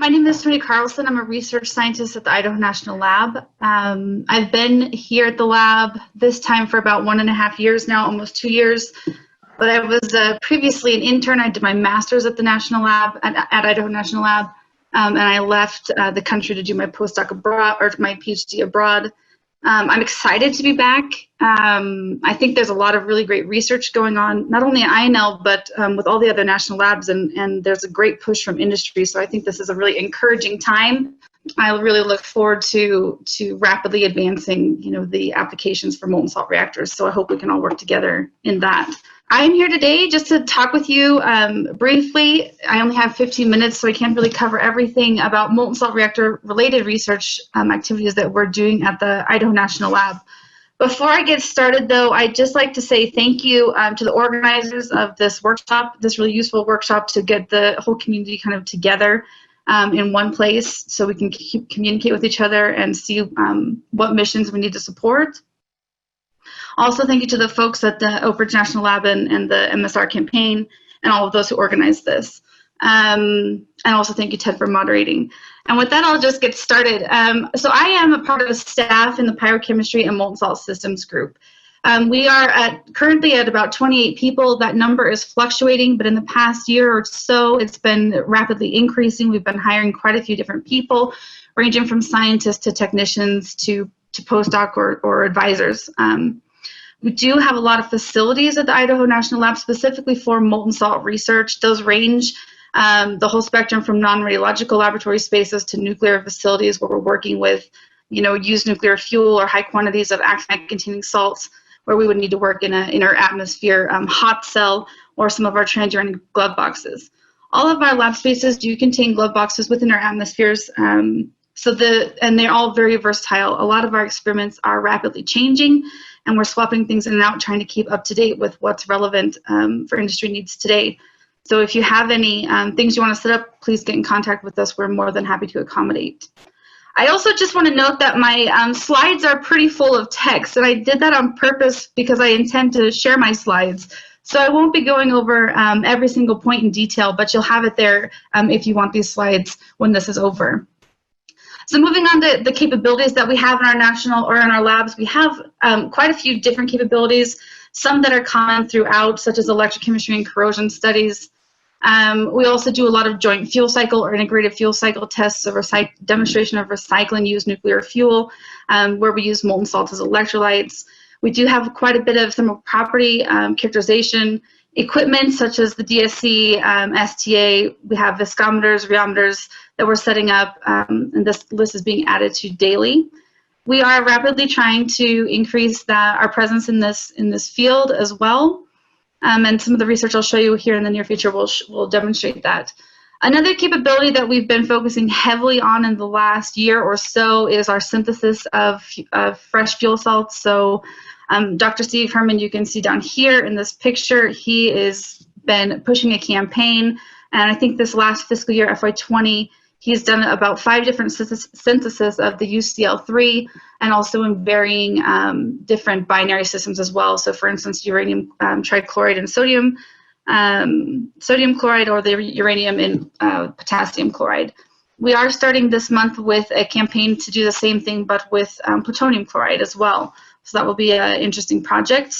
My name is Toni Karlsson. I'm a research scientist at the Idaho National Lab. I've been here at the lab this time for about 1.5 years now, almost 2 years. But I was previously an intern. I did my master's at the National Lab, at Idaho National Lab, and I left the country to do my postdoc abroad, or my PhD abroad. I'm excited to be back. I think there's a lot of really great research going on, not only at INL, but with all the other national labs, and there's a great push from industry. So I think this is a really encouraging time. I really look forward to rapidly advancing, the applications for molten salt reactors. So I hope we can all work together in that. I am here today just to talk with you briefly. I only have 15 minutes, so I can't really cover everything about molten salt reactor related research activities that we're doing at the Idaho National Lab. Before I get started, though, I'd just like to say thank you to the organizers of this workshop, this really useful workshop, to get the whole community kind of together in one place so we can communicate with each other and see what missions we need to support. Also, thank you to the folks at the Oak Ridge National Lab and the MSR campaign and all of those who organized this. And also thank you, Ted, for moderating. And with that, I'll just get started. So I am a part of the staff in the Pyrochemistry and Molten Salt Systems group. We are currently at about 28 people. That number is fluctuating, but in the past year or so, it's been rapidly increasing. We've been hiring quite a few different people, ranging from scientists to technicians to postdoc or advisors. We do have a lot of facilities at the Idaho National Lab specifically for molten salt research. Those range the whole spectrum from non-radiological laboratory spaces to nuclear facilities where we're working with, used nuclear fuel or high quantities of actinic-containing salts, where we would need to work in our atmosphere hot cell or some of our transuranic glove boxes. All of our lab spaces do contain glove boxes within our atmospheres. And they're all very versatile. A lot of our experiments are rapidly changing, and we're swapping things in and out, trying to keep up to date with what's relevant for industry needs today. So if you have any things you want to set up, please get in contact with us. We're more than happy to accommodate. I also just want to note that my slides are pretty full of text, and I did that on purpose because I intend to share my slides. So I won't be going over every single point in detail, but you'll have it there if you want these slides when this is over. So moving on to the capabilities that we have in our national or in our labs, we have quite a few different capabilities, some that are common throughout, such as electrochemistry and corrosion studies. We also do a lot of joint fuel cycle or integrated fuel cycle tests, of demonstration of recycling used nuclear fuel, where we use molten salt as electrolytes. We do have quite a bit of thermal property characterization equipment, such as the DSC, STA. We have viscometers, rheometers that we're setting up, and this list is being added to daily. We are rapidly trying to increase our presence in this field as well, and some of the research I'll show you here in the near future will demonstrate that. Another capability that we've been focusing heavily on in the last year or so is our synthesis of fresh fuel salts. So Dr. Steve Herman, you can see down here in this picture, he has been pushing a campaign, and I think this last fiscal year, FY20, he's done about 5 different syntheses of the UCl3, and also in varying different binary systems as well. So for instance, uranium trichloride and sodium chloride, or the uranium and potassium chloride. We are starting this month with a campaign to do the same thing, but with plutonium chloride as well. So that will be an interesting project.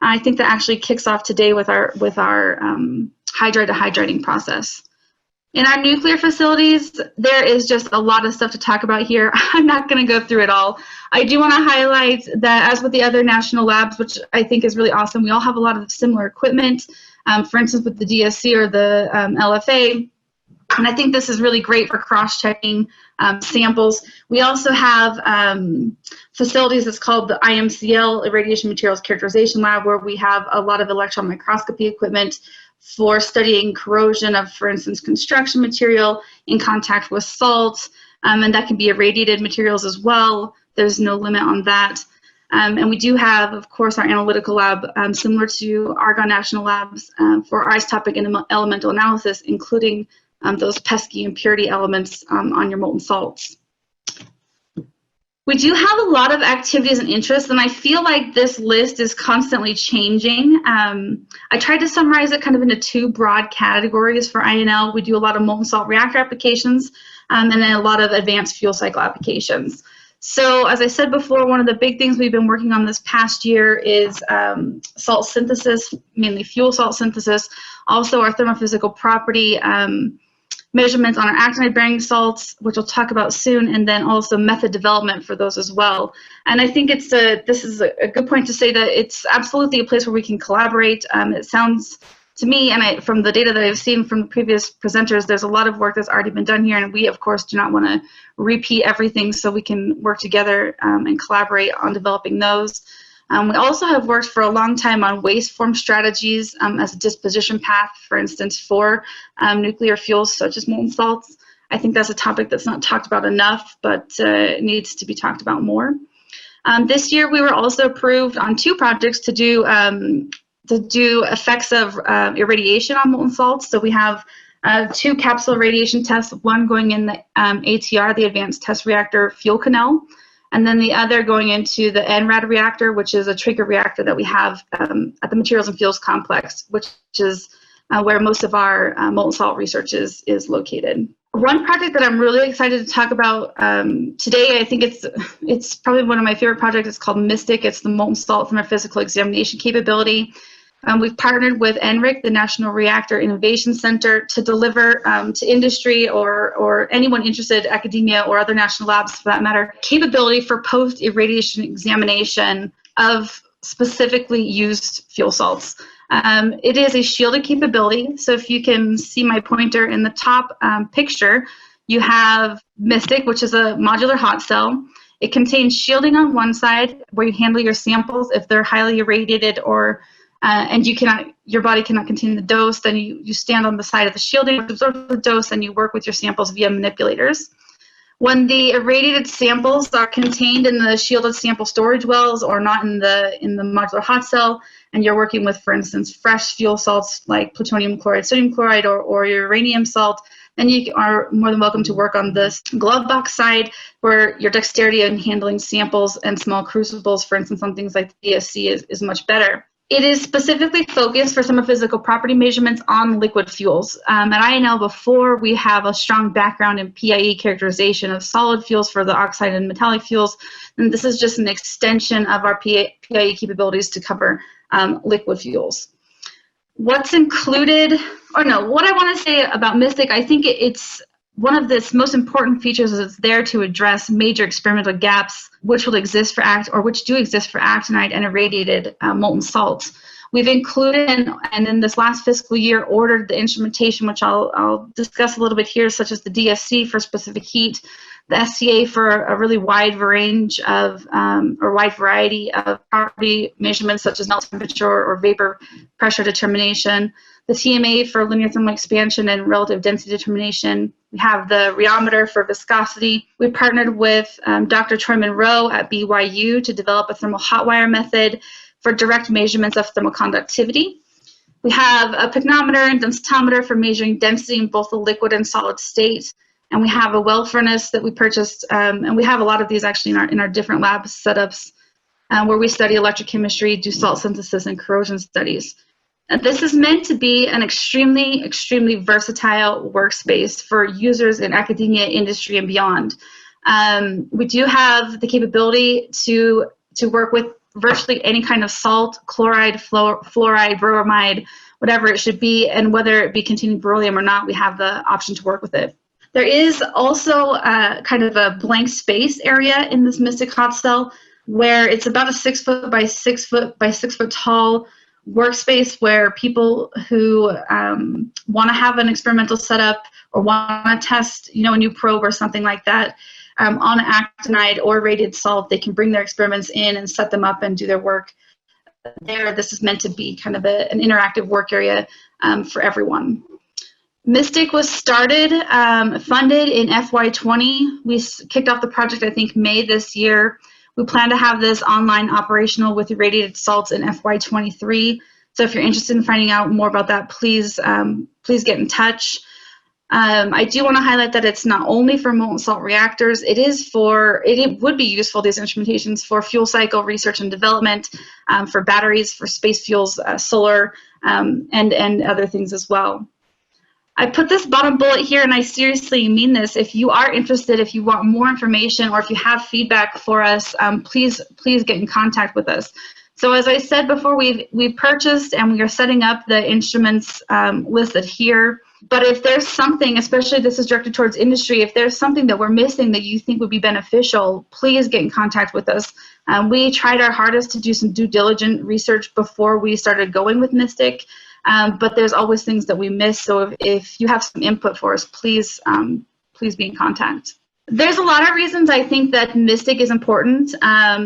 I think that actually kicks off today with our hydride to hydriding process. In our nuclear facilities, there is just a lot of stuff to talk about here. I'm not going to go through it all. I do want to highlight that, as with the other national labs, which I think is really awesome, we all have a lot of similar equipment. For instance, with the DSC or the LFA, and I think this is really great for cross-checking samples. We also have facilities that's called the IMCL, Radiation Materials Characterization Lab, where we have a lot of electron microscopy equipment for studying corrosion of, for instance, construction material in contact with salt, and that can be irradiated materials as well. There's no limit on that. And we do have, of course, our analytical lab, similar to Argonne National Labs, for isotopic and elemental analysis, including those pesky impurity elements on your molten salts. We do have a lot of activities and interests, and I feel like this list is constantly changing. I tried to summarize it kind of into 2 broad categories for INL. We do a lot of molten salt reactor applications, and then a lot of advanced fuel cycle applications. So as I said before, one of the big things we've been working on this past year is salt synthesis, mainly fuel salt synthesis, also our thermophysical property measurements on our actinide-bearing salts, which we'll talk about soon, and then also method development for those as well. And I think this is a good point to say that it's absolutely a place where we can collaborate. It sounds to me, and from the data that I've seen from the previous presenters, there's a lot of work that's already been done here, and we, of course, do not want to repeat everything, so we can work together and collaborate on developing those. We also have worked for a long time on waste form strategies as a disposition path, for instance, for nuclear fuels such as molten salts. I think that's a topic that's not talked about enough, but needs to be talked about more. This year, we were also approved on 2 projects to do effects of irradiation on molten salts. So we have 2 capsule irradiation tests, one going in the ATR, the Advanced Test Reactor fuel canal, and then the other going into the NRAD reactor, which is a trigger reactor that we have at the Materials and Fuels Complex, which is where most of our molten salt research is located. One project that I'm really excited to talk about today, I think it's probably one of my favorite projects. It's called MSTEC. It's the Molten Salt Thermophysical Examination Capability. We've partnered with NRIC, the National Reactor Innovation Center, to deliver to industry or anyone interested, academia or other national labs for that matter, capability for post-irradiation examination of specifically used fuel salts. It is a shielded capability, so if you can see my pointer in the top picture, you have MSTEC, which is a modular hot cell. It contains shielding on one side where you handle your samples if they're highly irradiated or and your body cannot contain the dose, then you stand on the side of the shielding, absorb the dose, and you work with your samples via manipulators. When the irradiated samples are contained in the shielded sample storage wells or not in the modular hot cell, and you're working with, for instance, fresh fuel salts like plutonium chloride, sodium chloride, or uranium salt, then you are more than welcome to work on this glove box side where your dexterity in handling samples and small crucibles, for instance, on things like the DSC is much better. It is specifically focused for thermophysical property measurements on liquid fuels. At INL, before we have a strong background in PIE characterization of solid fuels for the oxide and metallic fuels, and this is just an extension of our PIE capabilities to cover liquid fuels. What's included, what I want to say about MSTEC, I think it's one of its most important features is it's there to address major experimental gaps which will exist for which do exist for actinide and irradiated molten salts. We've included and in this last fiscal year ordered the instrumentation, which I'll discuss a little bit here, such as the DSC for specific heat, the SCA for a really wide range of wide variety of property measurements such as melt temperature or vapor pressure determination, the TMA for linear thermal expansion and relative density determination. We have the rheometer for viscosity. We partnered with Dr. Troy Monroe at BYU to develop a thermal hot wire method for direct measurements of thermal conductivity. We have a pycnometer and densitometer for measuring density in both the liquid and solid state. And we have a well furnace that we purchased, and we have a lot of these actually in our different lab setups where we study electrochemistry, do salt synthesis, and corrosion studies. And this is meant to be an extremely, extremely versatile workspace for users in academia, industry, and beyond. We do have the capability to work with virtually any kind of salt, chloride, fluoride, bromide, whatever it should be, and whether it be containing beryllium or not, we have the option to work with it. There is also kind of a blank space area in this MSTEC hot cell where it's about a 6 foot by 6 foot by 6 foot tall workspace where people who want to have an experimental setup or want to test, a new probe or something like that on actinide or irradiated salt, they can bring their experiments in and set them up and do their work there. This is meant to be kind of an interactive work area for everyone. MSTEC was started, funded in FY20. We kicked off the project, I think, May this year. We plan to have this online operational with irradiated salts in FY23. So if you're interested in finding out more about that, please get in touch. I do want to highlight that it's not only for molten salt reactors. It would be useful, these instrumentations, for fuel cycle research and development, for batteries, for space fuels, solar, and other things as well. I put this bottom bullet here, and I seriously mean this. If you are interested, if you want more information, or if you have feedback for us, please get in contact with us. So as I said before, we've purchased and we are setting up the instruments listed here. But if there's something, especially this is directed towards industry, if there's something that we're missing that you think would be beneficial, please get in contact with us. We tried our hardest to do some due diligent research before we started going with MSTEC, but there's always things that we miss. So if you have some input for us, please be in contact. There's a lot of reasons I think that MSTEC is important.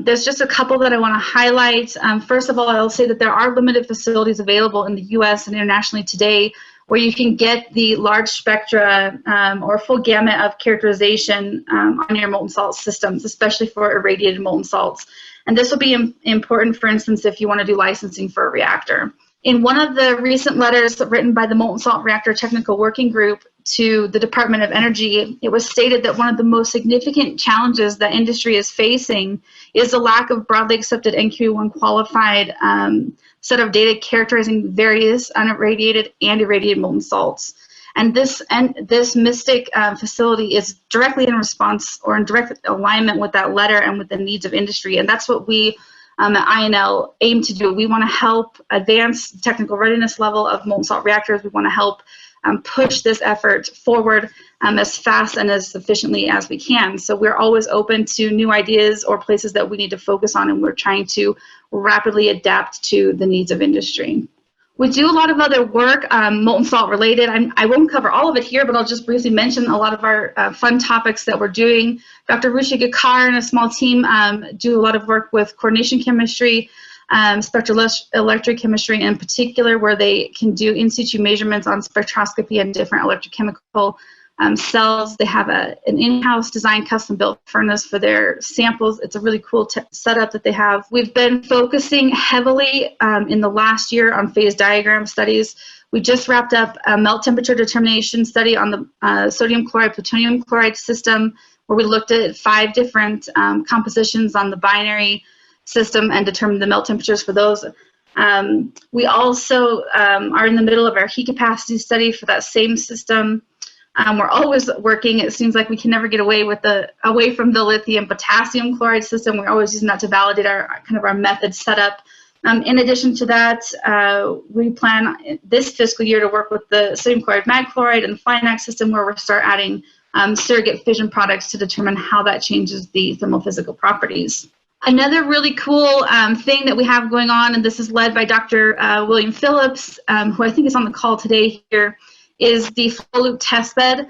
There's just a couple that I want to highlight. First of all, I'll say that there are limited facilities available in the US and internationally today where you can get the large spectra or full gamut of characterization on your molten salt systems, especially for irradiated molten salts. And this will be important, for instance, if you want to do licensing for a reactor. In one of the recent letters written by the Molten-Salt Reactor Technical Working Group to the Department of Energy, it was stated that one of the most significant challenges that industry is facing is the lack of broadly accepted NQ1 qualified set of data characterizing various unirradiated and irradiated molten salts. And this MSTEC facility is directly in response or in direct alignment with that letter and with the needs of industry. And that's what we at INL aim to do. We want to help advance the technical readiness level of molten salt reactors. We want to help push this effort forward as fast and as efficiently as we can. So we're always open to new ideas or places that we need to focus on, and we're trying to rapidly adapt to the needs of industry. We do a lot of other work, molten salt related. I won't cover all of it here, but I'll just briefly mention a lot of our fun topics that we're doing. Dr. Ruchi Gakar and a small team do a lot of work with coordination chemistry, spectroelectrochemistry in particular, where they can do in situ measurements on spectroscopy and different electrochemical cells. They have an in-house designed custom-built furnace for their samples. It's a really cool setup that they have. We've been focusing heavily in the last year on phase diagram studies. We just wrapped up a melt temperature determination study on the sodium chloride plutonium chloride system, where we looked at 5 different compositions on the binary system and determined the melt temperatures for those. We also are in the middle of our heat capacity study for that same system. We're always working. It seems like we can never get away from the lithium potassium chloride system. We're always using that to validate our method setup. In addition to that, we plan this fiscal year to work with the sodium chloride mag chloride and the FINAC system, where we'll start adding surrogate fission products to determine how that changes the thermophysical properties. Another really cool thing that we have going on, and this is led by Dr. William Phillips, who I think is on the call today here, is the Loop Testbed.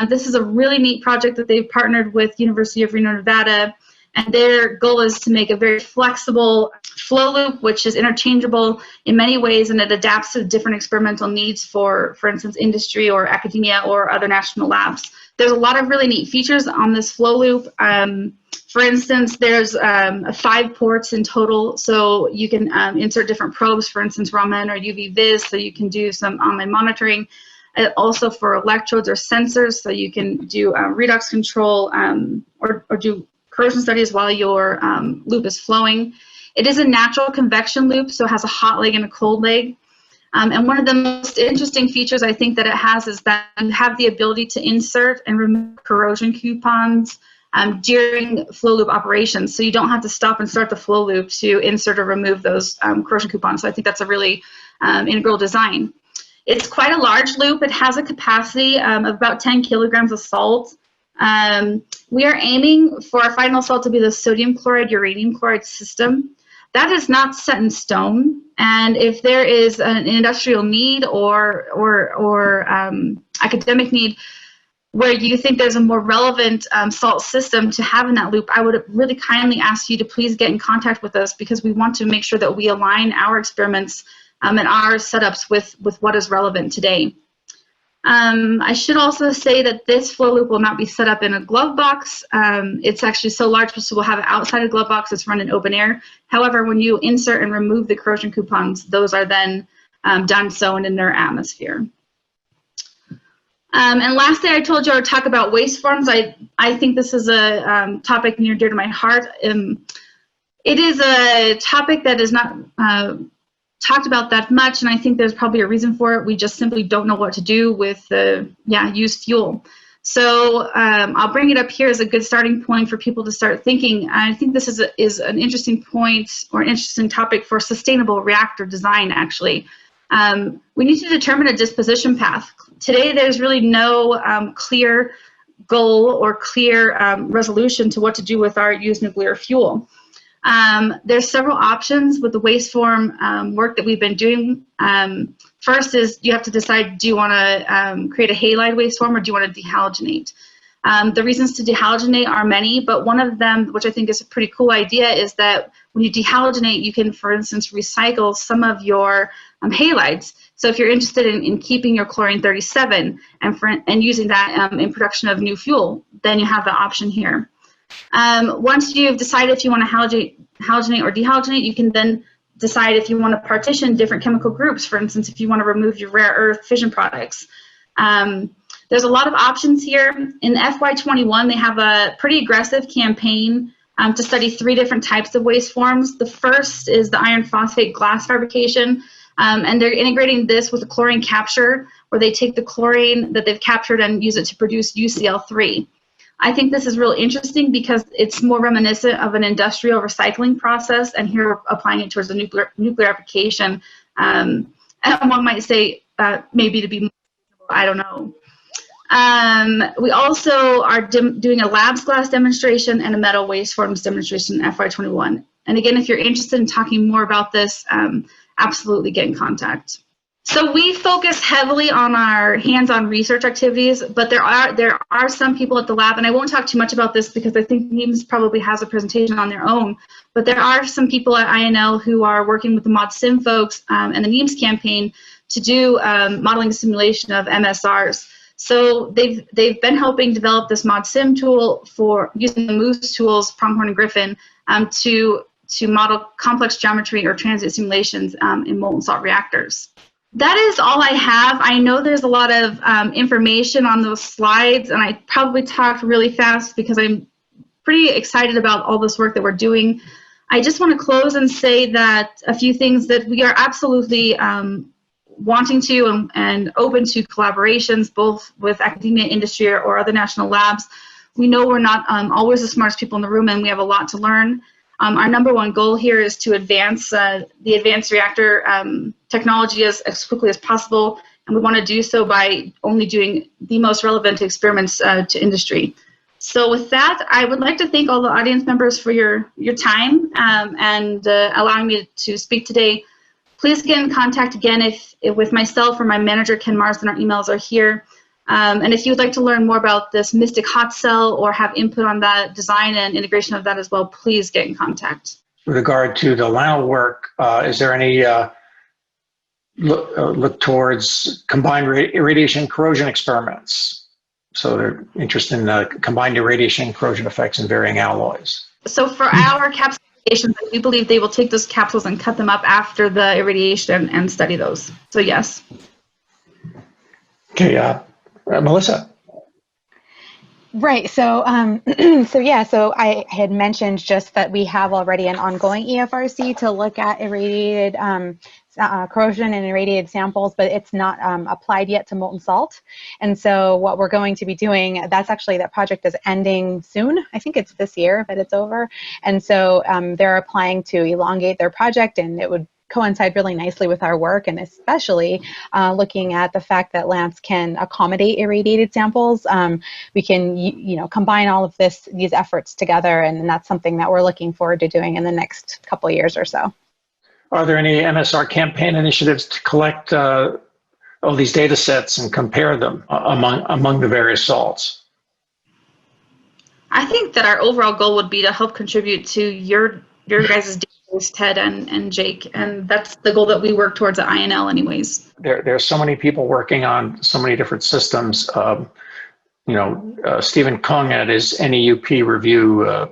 This is a really neat project that they've partnered with University of Reno, Nevada, and their goal is to make a very flexible flow loop, which is interchangeable in many ways, and it adapts to different experimental needs for instance, industry or academia or other national labs. There's a lot of really neat features on this flow loop. For instance, there's 5 ports in total, so you can insert different probes, for instance, Raman or UV Vis, so you can do some online monitoring. Also for electrodes or sensors, so you can do redox control or do corrosion studies while your loop is flowing. It is a natural convection loop, so it has a hot leg and a cold leg. And one of the most interesting features I think that it has is that you have the ability to insert and remove corrosion coupons during flow loop operations. So you don't have to stop and start the flow loop to insert or remove those corrosion coupons. So I think that's a really integral design. It's quite a large loop. It has a capacity of about 10 kilograms of salt. We are aiming for our final salt to be the sodium chloride uranium chloride system. That is not set in stone, and if there is an industrial need or academic need where you think there's a more relevant salt system to have in that loop, I would really kindly ask you to please get in contact with us, because we want to make sure that we align our experiments and our setups with what is relevant today. I should also say that this flow loop will not be set up in a glove box. It's actually so large, so we'll have it outside a glove box. It's run in open air. However, when you insert and remove the corrosion coupons, those are then done so in their atmosphere. And lastly, I told you I would talk about waste forms. I think this is a topic near and dear to my heart. It is a topic that is not talked about that much, and I think there's probably a reason for it. We just simply don't know what to do with the used fuel. So I'll bring it up here as a good starting point for people to start thinking. I think this is an interesting point or an interesting topic for sustainable reactor design, actually. We need to determine a disposition path. Today, there's really no clear goal or clear resolution to what to do with our used nuclear fuel. There's several options with the waste form work that we've been doing. First is you have to decide, do you want to create a halide waste form or do you want to dehalogenate? The reasons to dehalogenate are many, but one of them, which I think is a pretty cool idea, is that when you dehalogenate, you can, for instance, recycle some of your halides. So if you're interested in keeping your chlorine-37 and using that in production of new fuel, then you have the option here. Once you've decided if you want to halogenate or dehalogenate, you can then decide if you want to partition different chemical groups. For instance, if you want to remove your rare earth fission products. There's a lot of options here. In FY21, they have a pretty aggressive campaign to study 3 different types of waste forms. The first is the iron phosphate glass fabrication, and they're integrating this with a chlorine capture, where they take the chlorine that they've captured and use it to produce UCl3. I think this is real interesting because it's more reminiscent of an industrial recycling process, and here we're applying it towards a nuclear application. And one might say maybe to be more, I don't know. We also are doing a labs glass demonstration and a metal waste forms demonstration in FY21. And again, if you're interested in talking more about this, absolutely get in contact. So we focus heavily on our hands-on research activities, but there are some people at the lab, and I won't talk too much about this because I think NEAMS probably has a presentation on their own, but there are some people at INL who are working with the ModSim folks and the NEAMS campaign to do modeling simulation of MSRs. So they've been helping develop this ModSim tool for using the Moose tools, Pronghorn and Griffin, to model complex geometry or transient simulations in molten salt reactors. That is all I have. I know there's a lot of information on those slides, and I probably talked really fast because I'm pretty excited about all this work that we're doing. I just want to close and say that a few things that we are absolutely wanting to and open to collaborations, both with academia, industry, or other national labs. We know we're not always the smartest people in the room, and we have a lot to learn. Our #1 goal here is to advance the advanced reactor technology as quickly as possible, and we want to do so by only doing the most relevant experiments to industry. So with that, I would like to thank all the audience members for your time and allowing me to speak today. Please get in contact again if with myself or my manager, Ken Marsden. Our emails are here. And if you would like to learn more about this MSTEC hot cell or have input on that design and integration of that as well, please get in contact. With regard to the LANL work, is there any look towards combined irradiation corrosion experiments? So they're interested in combined irradiation corrosion effects in varying alloys. So for our capsule irradiations, we believe they will take those capsules and cut them up after the irradiation and study those. So yes. Okay, Melissa. Right. So, so I had mentioned just that we have already an ongoing EFRC to look at irradiated corrosion and irradiated samples, but it's not applied yet to molten salt. And so what we're going to be doing, that project is ending soon. I think it's this year, but it's over. And so they're applying to elongate their project, and it would coincide really nicely with our work, and especially looking at the fact that lamps can accommodate irradiated samples. We can, combine all of these efforts together, and that's something that we're looking forward to doing in the next couple of years or so. Are there any MSR campaign initiatives to collect all these data sets and compare them among the various salts? I think that our overall goal would be to help contribute to your guys' database, Ted and Jake, and that's the goal that we work towards at INL anyways. There are so many people working on so many different systems. Stephen Kung at his NEUP review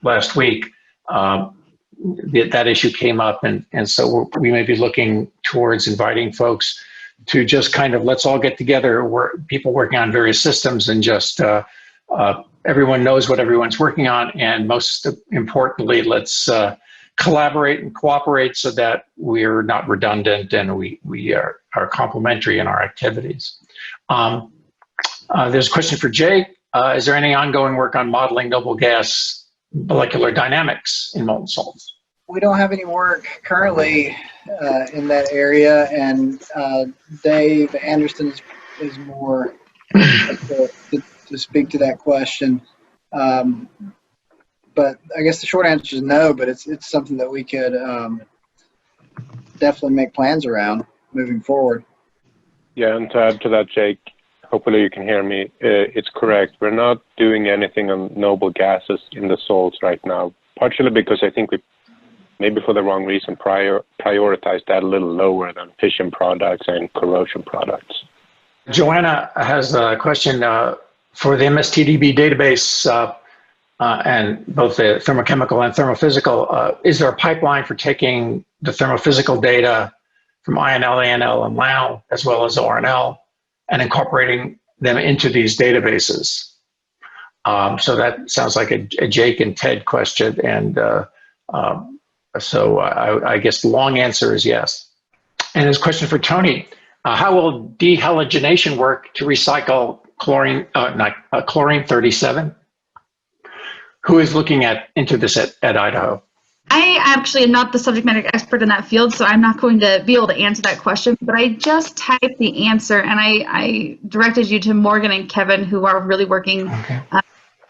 last week, that issue came up, and so we may be looking towards inviting folks to just kind of, let's all get together, people working on various systems, and just everyone knows what everyone's working on, and most importantly, let's collaborate and cooperate so that we're not redundant and we are complementary in our activities. There's a question for Jake. Is there any ongoing work on modeling noble gas molecular dynamics in molten salts? We don't have any work currently in that area, and Dave Anderson is more to speak to that question. But I guess the short answer is no, but it's something that we could definitely make plans around moving forward. Yeah, and to add to that, Jake, hopefully you can hear me. It's correct. We're not doing anything on noble gases in the salts right now, partially because I think we, maybe for the wrong reason, prioritize that a little lower than fission products and corrosion products. Joanna has a question for the MSTDB database and both the thermochemical and thermophysical. Is there a pipeline for taking the thermophysical data from INL, ANL, and LAO, as well as ORNL, and incorporating them into these databases? So that sounds like a Jake and Ted question, and so I guess the long answer is yes. And his question for Toni: how will dehalogenation work to recycle chlorine, chlorine 37? Who is looking into this at Idaho? I actually am not the subject matter expert in that field, so I'm not going to be able to answer that question, but I just typed the answer, and I directed you to Morgan and Kevin, who are really working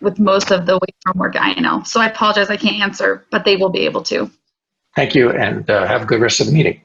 with most of the wastewater work at INL. So I apologize, I can't answer, but they will be able to. Thank you, and have a good rest of the meeting.